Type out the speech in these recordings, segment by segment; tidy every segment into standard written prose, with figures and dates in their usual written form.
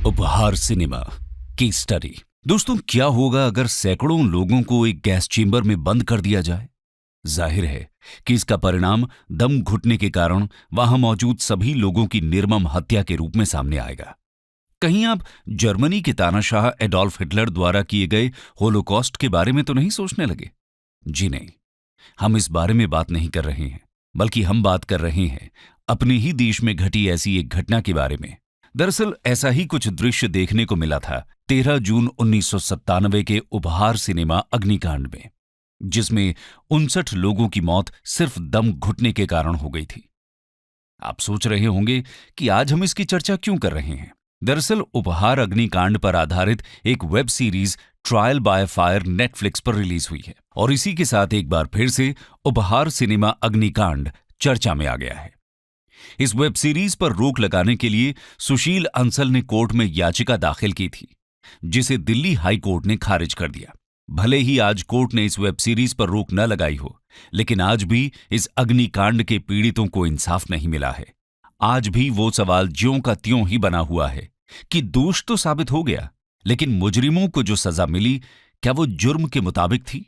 उपहार सिनेमा की स्टडी। दोस्तों, क्या होगा अगर सैकड़ों लोगों को एक गैस चेंबर में बंद कर दिया जाए? जाहिर है कि इसका परिणाम दम घुटने के कारण वहां मौजूद सभी लोगों की निर्मम हत्या के रूप में सामने आएगा। कहीं आप जर्मनी के तानाशाह एडोल्फ हिटलर द्वारा किए गए होलोकॉस्ट के बारे में तो नहीं सोचने लगे? जी नहीं, हम इस बारे में बात नहीं कर रहे हैं, बल्कि हम बात कर रहे हैं अपने ही देश में घटी ऐसी एक घटना के बारे में। दरअसल ऐसा ही कुछ दृश्य देखने को मिला था 13 जून 1997 के उपहार सिनेमा अग्निकांड में, जिसमें 59 लोगों की मौत सिर्फ दम घुटने के कारण हो गई थी। आप सोच रहे होंगे कि आज हम इसकी चर्चा क्यों कर रहे हैं। दरअसल उपहार अग्निकांड पर आधारित एक web series trial by fire Netflix पर रिलीज हुई है और इसी के साथ एक बार फिर से उपहार सिनेमा अग्निकांड चर्चा में आ गया है। इस वेब सीरीज पर रोक लगाने के लिए सुशील अंसल ने कोर्ट में याचिका दाखिल की थी, जिसे दिल्ली हाई कोर्ट ने खारिज कर दिया। भले ही आज कोर्ट ने इस वेब सीरीज पर रोक न लगाई हो, लेकिन आज भी इस अग्निकांड के पीड़ितों को इंसाफ नहीं मिला है। आज भी वो सवाल ज्यों का त्यों ही बना हुआ है कि दोष तो साबित हो गया, लेकिन मुजरिमों को जो सजा मिली, क्या वो जुर्म के मुताबिक थी?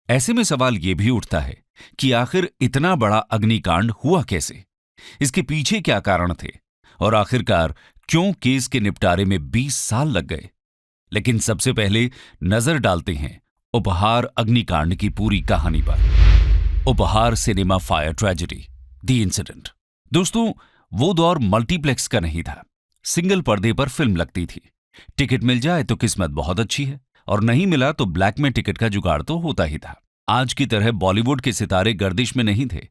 ऐसे में सवाल ये भी उठता है कि आखिर इतना बड़ा अग्निकांड हुआ कैसे, इसके पीछे क्या कारण थे और आखिरकार क्यों केस के निपटारे में 20 साल लग गए। लेकिन सबसे पहले नजर डालते हैं उपहार अग्निकांड की पूरी कहानी पर। उपहार cinema fire tragedy, the incident. दोस्तों, वो दौर मल्टीप्लेक्स का नहीं था। सिंगल पर्दे पर फिल्म लगती थी। टिकट मिल जाए तो किस्मत बहुत अच्छी है, और नहीं मिला तो ब्लैक में टिकट का जुगाड़ तो होता ही था। आज की तरह बॉलीवुड के सितारे गर्दिश में नहीं थे।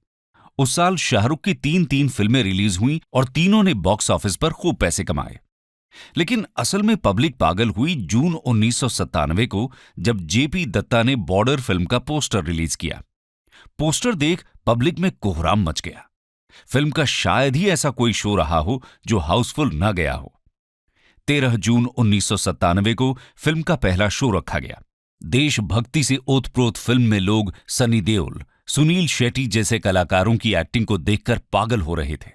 उस साल शाहरुख की 3 फिल्में रिलीज हुई और तीनों ने बॉक्स ऑफिस पर खूब पैसे कमाए। लेकिन असल में पब्लिक पागल हुई जून 1997 को, जब जेपी दत्ता ने बॉर्डर फिल्म का पोस्टर रिलीज किया। पोस्टर देख पब्लिक में कोहराम मच गया। फिल्म का शायद ही ऐसा कोई शो रहा हो जो हाउसफुल न गया हो। 13 जून 1997 को फिल्म का पहला शो रखा गया। देशभक्ति से ओतप्रोत फिल्म में लोग सनी देओल, सुनील शेट्टी जैसे कलाकारों की एक्टिंग को देखकर पागल हो रहे थे।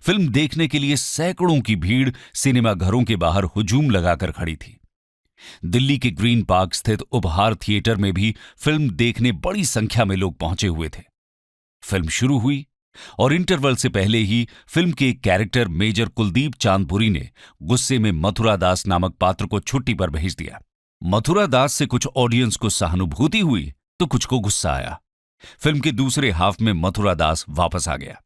फिल्म देखने के लिए सैकड़ों की भीड़ सिनेमा घरों के बाहर हुजूम लगाकर खड़ी थी। दिल्ली के ग्रीन पार्क स्थित उपहार थिएटर में भी फिल्म देखने बड़ी संख्या में लोग पहुंचे हुए थे। फिल्म शुरू हुई और इंटरवल से पहले ही फिल्म के एक कैरेक्टर मेजर कुलदीप चांदपुरी ने गुस्से में मथुरा दास नामक पात्र को छुट्टी पर भेज दिया। मथुरा दास से कुछ ऑडियंस को सहानुभूति हुई तो कुछ को गुस्सा आया। फिल्म के दूसरे हाफ में मथुरा दास वापस आ गया।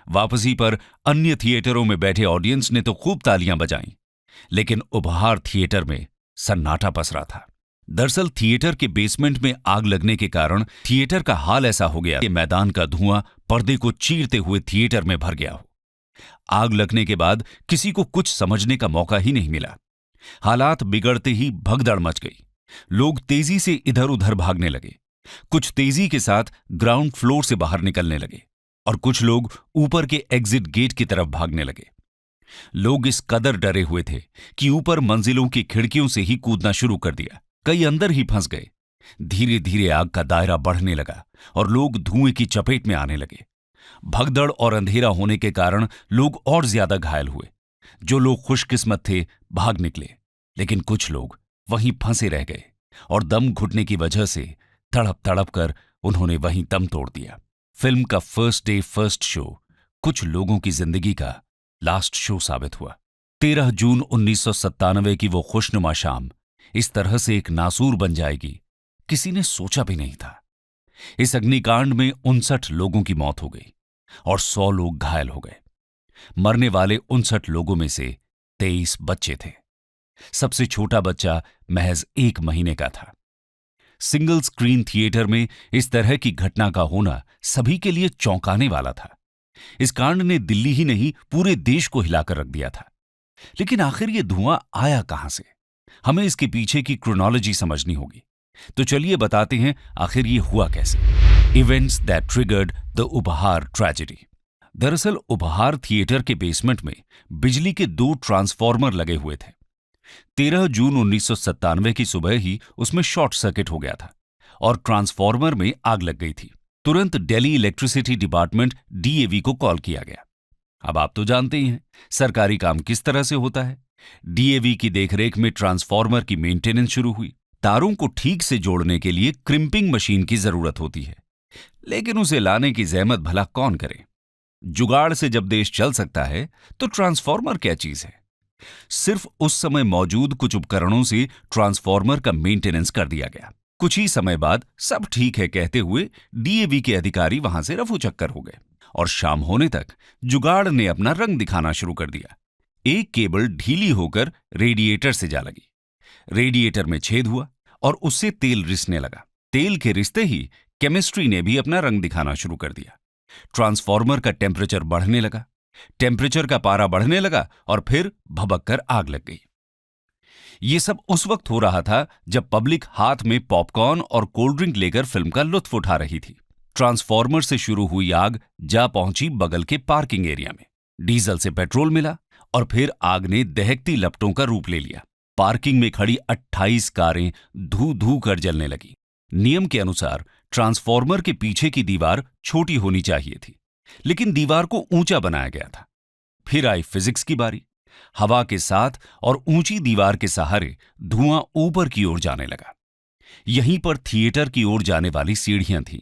वापसी पर अन्य थिएटरों में बैठे ऑडियंस ने तो खूब तालियां बजाईं, लेकिन उपहार थिएटर में सन्नाटा पसरा था। दरअसल थिएटर के बेसमेंट में आग लगने के कारण थिएटर का हाल ऐसा हो गया कि मैदान का धुआं पर्दे को चीरते हुए थिएटर में भर गया हो। आग लगने के बाद किसी को कुछ समझने का मौका ही नहीं मिला। हालात बिगड़ते ही भगदड़ मच गई। लोग तेजी से इधर उधर भागने लगे। कुछ तेजी के साथ ग्राउंड फ्लोर से बाहर निकलने लगे और कुछ लोग ऊपर के एग्जिट गेट की तरफ भागने लगे। लोग इस कदर डरे हुए थे कि ऊपर मंजिलों की खिड़कियों से ही कूदना शुरू कर दिया। कई अंदर ही फंस गए। धीरे धीरे आग का दायरा बढ़ने लगा और लोग धुएं की चपेट में आने लगे। भगदड़ और अंधेरा होने के कारण लोग और ज्यादा घायल हुए। जो लोग खुशकिस्मत थे भाग निकले, लेकिन कुछ लोग वहीं फंसे रह गए और दम घुटने की वजह से तड़प तड़प कर उन्होंने वहीं दम तोड़ दिया। फिल्म का फर्स्ट डे फर्स्ट शो कुछ लोगों की जिंदगी का लास्ट शो साबित हुआ। 13 जून 1997 की वो खुशनुमा शाम इस तरह से एक नासूर बन जाएगी, किसी ने सोचा भी नहीं था। इस अग्निकांड में 59 लोगों की मौत हो गई और 100 लोग घायल हो गए। मरने वाले 59 लोगों में से 23 बच्चे थे। सबसे छोटा बच्चा महज 1 महीने का था। सिंगल स्क्रीन थिएटर में इस तरह की घटना का होना सभी के लिए चौंकाने वाला था। इस कांड ने दिल्ली ही नहीं पूरे देश को हिलाकर रख दिया था। लेकिन आखिर ये धुआं आया कहां से? हमें इसके पीछे की क्रोनोलॉजी समझनी होगी। तो चलिए बताते हैं आखिर ये हुआ कैसे। इवेंट्स दैट ट्रिगर्ड द उपहार ट्रेजेडी। दरअसल उपहार थिएटर के बेसमेंट में बिजली के 2 ट्रांसफार्मर लगे हुए थे। 13 जून 1997 की सुबह ही उसमें शॉर्ट सर्किट हो गया था और ट्रांसफार्मर में आग लग गई थी। तुरंत दिल्ली इलेक्ट्रिसिटी डिपार्टमेंट डीएवी को कॉल किया गया। अब आप तो जानते ही हैं सरकारी काम किस तरह से होता है। डीएवी की देखरेख में ट्रांसफार्मर की मेंटेनेंस शुरू हुई। तारों को ठीक से जोड़ने के लिए क्रिम्पिंग मशीन की जरूरत होती है, लेकिन उसे लाने की जहमत भला कौन करे। जुगाड़ से जब देश चल सकता है तो ट्रांसफार्मर क्या चीज है। सिर्फ उस समय मौजूद कुछ उपकरणों से ट्रांसफार्मर का मेंटेनेंस कर दिया गया। कुछ ही समय बाद सब ठीक है कहते हुए डीएवी के अधिकारी वहां से रफू चक्कर हो गए और शाम होने तक जुगाड़ ने अपना रंग दिखाना शुरू कर दिया। एक केबल ढीली होकर रेडिएटर से जा लगी। रेडिएटर में छेद हुआ और उससे तेल रिसने लगा। तेल के रिश्ते ही केमिस्ट्री ने भी अपना रंग दिखाना शुरू कर दिया। ट्रांसफार्मर का टेम्परेचर बढ़ने लगा, टेम्परेचर का पारा बढ़ने लगा और फिर भभक कर आग लग गई। ये सब उस वक्त हो रहा था जब पब्लिक हाथ में पॉपकॉर्न और कोल्ड ड्रिंक लेकर फिल्म का लुत्फ उठा रही थी। ट्रांसफार्मर से शुरू हुई आग जा पहुंची बगल के पार्किंग एरिया में। डीजल से पेट्रोल मिला और फिर आग ने दहकती लपटों का रूप ले लिया। पार्किंग में खड़ी 28 कारें धू धू कर जलने लगी। नियम के अनुसार ट्रांसफार्मर के पीछे की दीवार छोटी होनी चाहिए थी, लेकिन दीवार को ऊंचा बनाया गया था। फिर आई फिजिक्स की बारी। हवा के साथ और ऊंची दीवार के सहारे धुआं ऊपर की ओर जाने लगा। यहीं पर थिएटर की ओर जाने वाली सीढ़ियां थीं।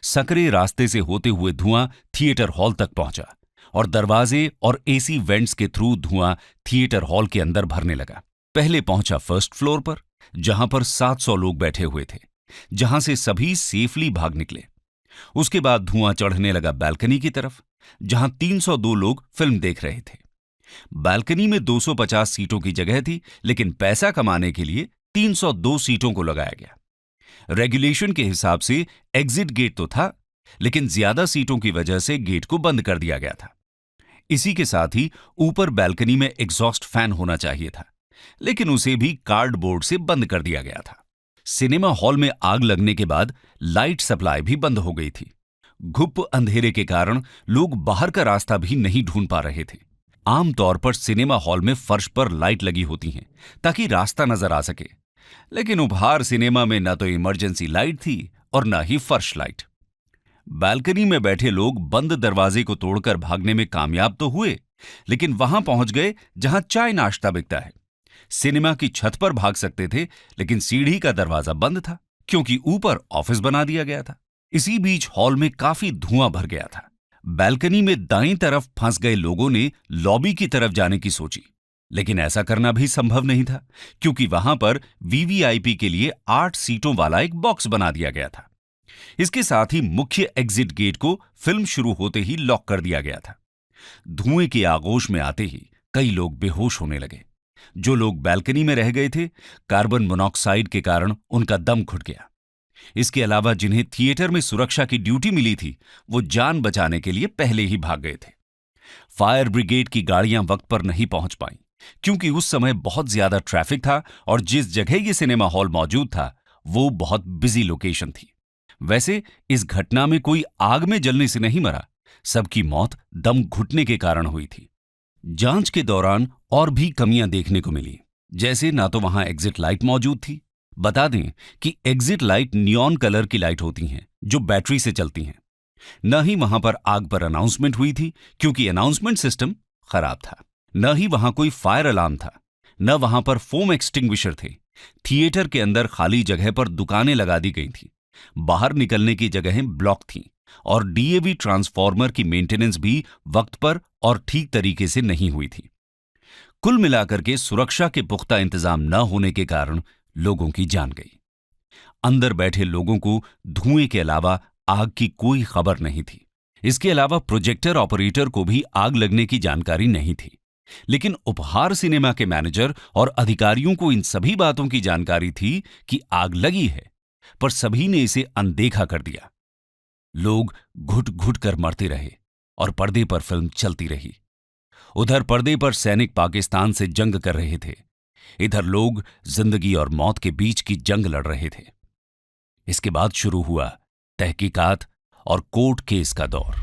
सकरे रास्ते से होते हुए धुआं थिएटर हॉल तक पहुंचा और दरवाजे और एसी वेंट्स के थ्रू धुआं थिएटर हॉल के अंदर भरने लगा। पहले पहुंचा फर्स्ट फ्लोर पर, जहां पर 700 लोग बैठे हुए थे, जहां से सभी सेफली भाग निकले। उसके बाद धुआं चढ़ने लगा बालकनी की तरफ, जहां 302 लोग फिल्म देख रहे थे। बालकनी में 250 सीटों की जगह थी, लेकिन पैसा कमाने के लिए 302 सीटों को लगाया गया। रेगुलेशन के हिसाब से एग्जिट गेट तो था, लेकिन ज्यादा सीटों की वजह से गेट को बंद कर दिया गया था। इसी के साथ ही ऊपर बालकनी में एग्जॉस्ट फैन होना चाहिए था, लेकिन उसे भी कार्डबोर्ड से बंद कर दिया गया था। सिनेमा हॉल में आग लगने के बाद लाइट सप्लाई भी बंद हो गई थी। घुप अंधेरे के कारण लोग बाहर का रास्ता भी नहीं ढूंढ पा रहे थे। आमतौर पर सिनेमा हॉल में फर्श पर लाइट लगी होती हैं ताकि रास्ता नजर आ सके, लेकिन उपहार सिनेमा में न तो इमरजेंसी लाइट थी और न ही फर्श लाइट। बालकनी में बैठे लोग बंद दरवाजे को तोड़कर भागने में कामयाब तो हुए, लेकिन वहां पहुंच गए जहां चाय नाश्ता बिकता है। सिनेमा की छत पर भाग सकते थे, लेकिन सीढ़ी का दरवाजा बंद था, क्योंकि ऊपर ऑफिस बना दिया गया था। इसी बीच हॉल में काफी धुआं भर गया था। बालकनी में दाईं तरफ फंस गए लोगों ने लॉबी की तरफ जाने की सोची, लेकिन ऐसा करना भी संभव नहीं था, क्योंकि वहां पर वीवीआईपी के लिए 8 सीटों वाला एक बॉक्स बना दिया गया था। इसके साथ ही मुख्य एग्जिट गेट को फिल्म शुरू होते ही लॉक कर दिया गया था। धुएं के आगोश में आते ही कई लोग बेहोश होने लगे। जो लोग बालकनी में रह गए थे, कार्बन मोनोऑक्साइड के कारण उनका दम घुट गया। इसके अलावा जिन्हें थिएटर में सुरक्षा की ड्यूटी मिली थी, वो जान बचाने के लिए पहले ही भाग गए थे। फायर ब्रिगेड की गाड़ियां वक्त पर नहीं पहुंच पाईं, क्योंकि उस समय बहुत ज्यादा ट्रैफिक था और जिस जगह ये सिनेमा हॉल मौजूद था वो बहुत बिजी लोकेशन थी। वैसे इस घटना में कोई आग में जलने से नहीं मरा, सबकी मौत दम घुटने के कारण हुई थी। जांच के दौरान और भी कमियां देखने को मिली, जैसे ना तो वहां एग्जिट लाइट मौजूद थी। बता दें कि एग्जिट लाइट नियॉन कलर की लाइट होती हैं जो बैटरी से चलती हैं। न ही वहां पर आग पर अनाउंसमेंट हुई थी, क्योंकि अनाउंसमेंट सिस्टम खराब था। न ही वहां कोई फायर अलार्म था, न वहां पर फोम एक्सटिंग्विशर थे। थिएटर के अंदर खाली जगह पर दुकानें लगा दी गई थीं। बाहर निकलने की जगहें ब्लॉक थीं और डीएवी ट्रांसफार्मर की मेंटेनेंस भी वक्त पर और ठीक तरीके से नहीं हुई थी। कुल मिलाकर के सुरक्षा के पुख्ता इंतजाम न होने के कारण लोगों की जान गई। अंदर बैठे लोगों को धुएं के अलावा आग की कोई खबर नहीं थी। इसके अलावा प्रोजेक्टर ऑपरेटर को भी आग लगने की जानकारी नहीं थी, लेकिन उपहार सिनेमा के मैनेजर और अधिकारियों को इन सभी बातों की जानकारी थी कि आग लगी है, पर सभी ने इसे अनदेखा कर दिया। लोग घुट घुट कर मरते रहे और पर्दे पर फिल्म चलती रही। उधर पर्दे पर सैनिक पाकिस्तान से जंग कर रहे थे, इधर लोग जिंदगी और मौत के बीच की जंग लड़ रहे थे। इसके बाद शुरू हुआ तहकीकात और कोर्ट केस का दौर।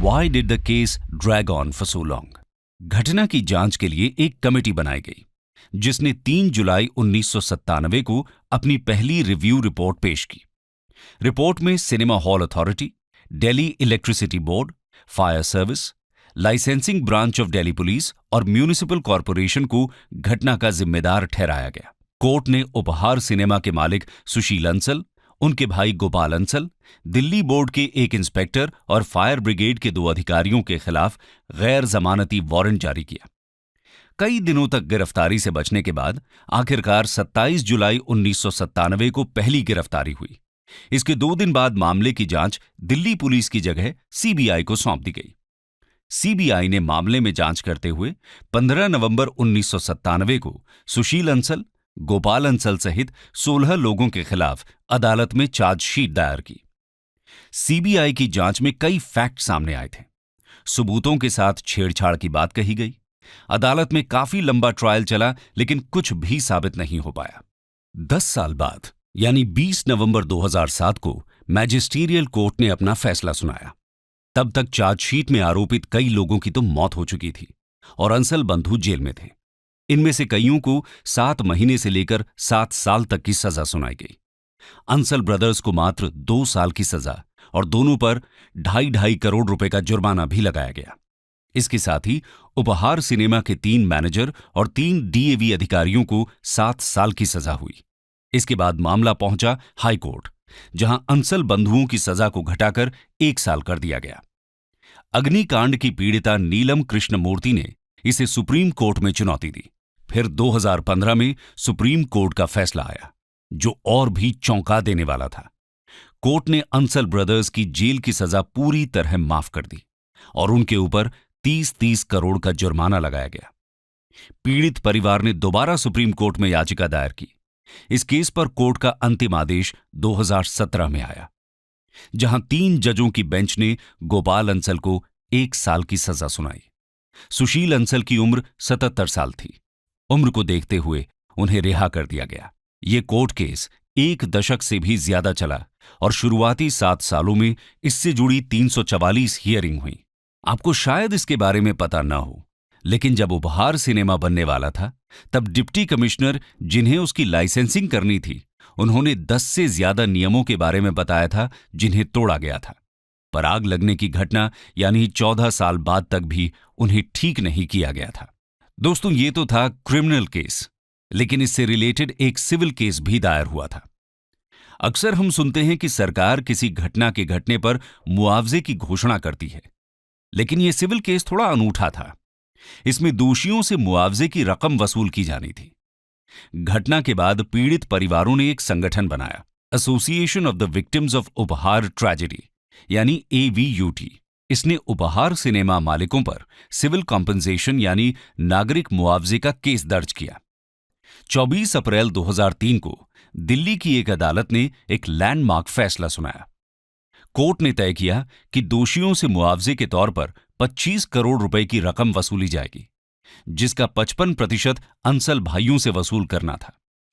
Why did the case drag on for so long? घटना की जांच के लिए एक कमेटी बनाई गई, जिसने 3 जुलाई 1997 को अपनी पहली रिव्यू रिपोर्ट पेश की। रिपोर्ट में cinema hall authority, Delhi electricity board, fire service, licensing branch of Delhi police और म्यूनिसिपल कॉरपोरेशन को घटना का जिम्मेदार ठहराया गया। कोर्ट ने उपहार सिनेमा के मालिक सुशील अंसल, उनके भाई गोपाल अंसल, दिल्ली बोर्ड के एक इंस्पेक्टर और फायर ब्रिगेड के 2 अधिकारियों के खिलाफ गैर जमानती वारंट जारी किया। कई दिनों तक गिरफ्तारी से बचने के बाद आखिरकार 27 जुलाई 1997 को पहली गिरफ्तारी हुई। इसके 2 दिन बाद मामले की जांच दिल्ली पुलिस की जगह सीबीआई को सौंप दी गई। सीबीआई ने मामले में जांच करते हुए 15 नवंबर 1997 को सुशील अंसल, गोपाल अंसल सहित 16 लोगों के खिलाफ अदालत में चार्जशीट दायर की। सीबीआई की जांच में कई फैक्ट सामने आए थे। सबूतों के साथ छेड़छाड़ की बात कही गई। अदालत में काफी लंबा ट्रायल चला, लेकिन कुछ भी साबित नहीं हो पाया। 10 साल बाद यानी 20 नवंबर 2007 को मैजिस्ट्रियल कोर्ट ने अपना फैसला सुनाया। तब तक चार्जशीट में आरोपित कई लोगों की तो मौत हो चुकी थी और अंसल बंधु जेल में थे। इनमें से कईयों को 7 महीने से लेकर 7 साल तक की सजा सुनाई गई। अंसल ब्रदर्स को मात्र 2 साल की सजा और दोनों पर 2.5 करोड़ रुपए का जुर्माना भी लगाया गया। इसके साथ ही उपहार सिनेमा के 3 मैनेजर और 3 डीएवी अधिकारियों को 7 साल की सजा हुई। इसके बाद मामला पहुंचा हाई कोर्ट, जहां अंसल बंधुओं की सजा को घटाकर 1 साल कर दिया गया। अग्निकांड की पीड़िता नीलम कृष्णमूर्ति ने इसे सुप्रीम कोर्ट में चुनौती दी। फिर 2015 में सुप्रीम कोर्ट का फैसला आया, जो और भी चौंका देने वाला था। कोर्ट ने अंसल ब्रदर्स की जेल की सजा पूरी तरह माफ कर दी और उनके ऊपर 30-30 करोड़ का जुर्माना लगाया गया। पीड़ित परिवार ने दोबारा सुप्रीम कोर्ट में याचिका दायर की। इस केस पर कोर्ट का अंतिम आदेश 2017 में आया, जहां 3 जजों की बेंच ने गोपाल अंसल को 1 साल की सजा सुनाई। सुशील अंसल की उम्र 77 साल थी। उम्र को देखते हुए उन्हें रिहा कर दिया गया। ये कोर्ट केस 1 दशक से भी ज्यादा चला और शुरुआती 7 सालों में इससे जुड़ी 344 हियरिंग हुई। आपको शायद इसके बारे में पता न हो, लेकिन जब उपहार सिनेमा बनने वाला था, तब डिप्टी कमिश्नर जिन्हें उसकी लाइसेंसिंग करनी थी, उन्होंने 10 से ज्यादा नियमों के बारे में बताया था जिन्हें तोड़ा गया था। पर आग लगने की घटना यानी 14 साल बाद तक भी उन्हें ठीक नहीं किया गया था। दोस्तों, ये तो था क्रिमिनल केस, लेकिन इससे रिलेटेड एक सिविल केस भी दायर हुआ था। अक्सर हम सुनते हैं कि सरकार किसी घटना के घटने पर मुआवजे की घोषणा करती है, लेकिन यह सिविल केस थोड़ा अनूठा था। इसमें दोषियों से मुआवजे की रकम वसूल की जानी थी। घटना के बाद पीड़ित परिवारों ने एक संगठन बनाया, association of the victims of उपहार ट्रेजेडी यानी AVUT। इसने उपहार सिनेमा मालिकों पर सिविल कॉम्पेंसेशन यानी नागरिक मुआवजे का केस दर्ज किया। 24 अप्रैल 2003 को दिल्ली की एक अदालत ने एक लैंडमार्क फैसला सुनाया। कोर्ट ने तय किया कि दोषियों से मुआवजे के तौर पर 25 करोड़ रुपए की रकम वसूली जाएगी, जिसका 55% अंसल भाइयों से वसूल करना था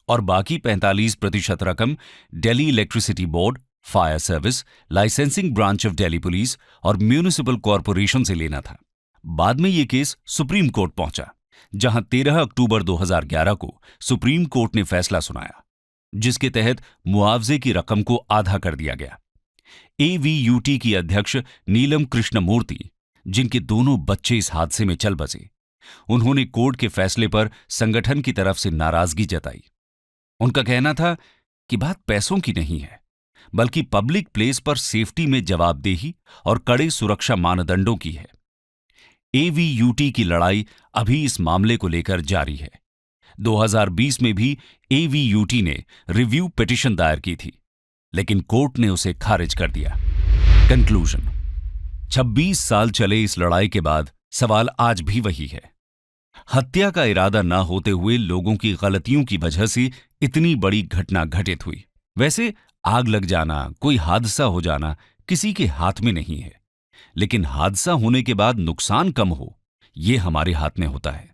और बाकी 45% रकम Delhi electricity board, fire service, licensing branch of Delhi police और म्यूनिसिपल कॉरपोरेशन से लेना था। बाद में यह केस सुप्रीम कोर्ट पहुंचा, जहां 13 अक्टूबर 2011 को सुप्रीम कोर्ट ने फैसला सुनाया, जिसके तहत मुआवजे की रकम को आधा कर दिया गया। AVUT की अध्यक्ष नीलम कृष्णमूर्ति, जिनके दोनों बच्चे इस हादसे में चल बसे, उन्होंने कोर्ट के फैसले पर संगठन की तरफ से नाराजगी जताई। उनका कहना था कि बात पैसों की नहीं है, बल्कि पब्लिक प्लेस पर सेफ्टी में जवाबदेही और कड़े सुरक्षा मानदंडों की है। AVUT की लड़ाई अभी इस मामले को लेकर जारी है। 2020 में भी AVUT ने रिव्यू पिटीशन दायर की थी, लेकिन कोर्ट ने उसे खारिज कर दिया। कंक्लूजन: 26 साल चले इस लड़ाई के बाद सवाल आज भी वही है। हत्या का इरादा न होते हुए लोगों की गलतियों की वजह से इतनी बड़ी घटना घटित हुई। वैसे आग लग जाना, कोई हादसा हो जाना किसी के हाथ में नहीं है, लेकिन हादसा होने के बाद नुकसान कम हो, ये हमारे हाथ में होता है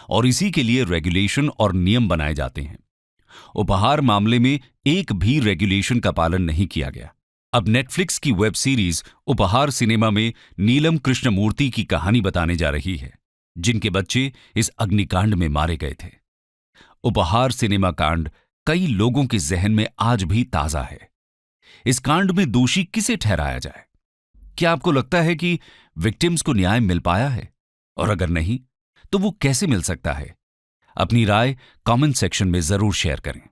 और इसी के लिए रेगुलेशन और नियम बनाए जाते हैं। उपहार मामले में एक भी रेगुलेशन का पालन नहीं किया गया। अब नेटफ्लिक्स की वेब सीरीज उपहार सिनेमा में नीलम कृष्णमूर्ति की कहानी बताने जा रही है, जिनके बच्चे इस अग्निकांड में मारे गए थे। उपहार सिनेमा कांड कई लोगों के जहन में आज भी ताजा है। इस कांड में दोषी किसे ठहराया जाए? क्या आपको लगता है कि विक्टिम्स को न्याय मिल पाया है? और अगर नहीं, तो वो कैसे मिल सकता है? अपनी राय कमेंट सेक्शन में जरूर शेयर करें।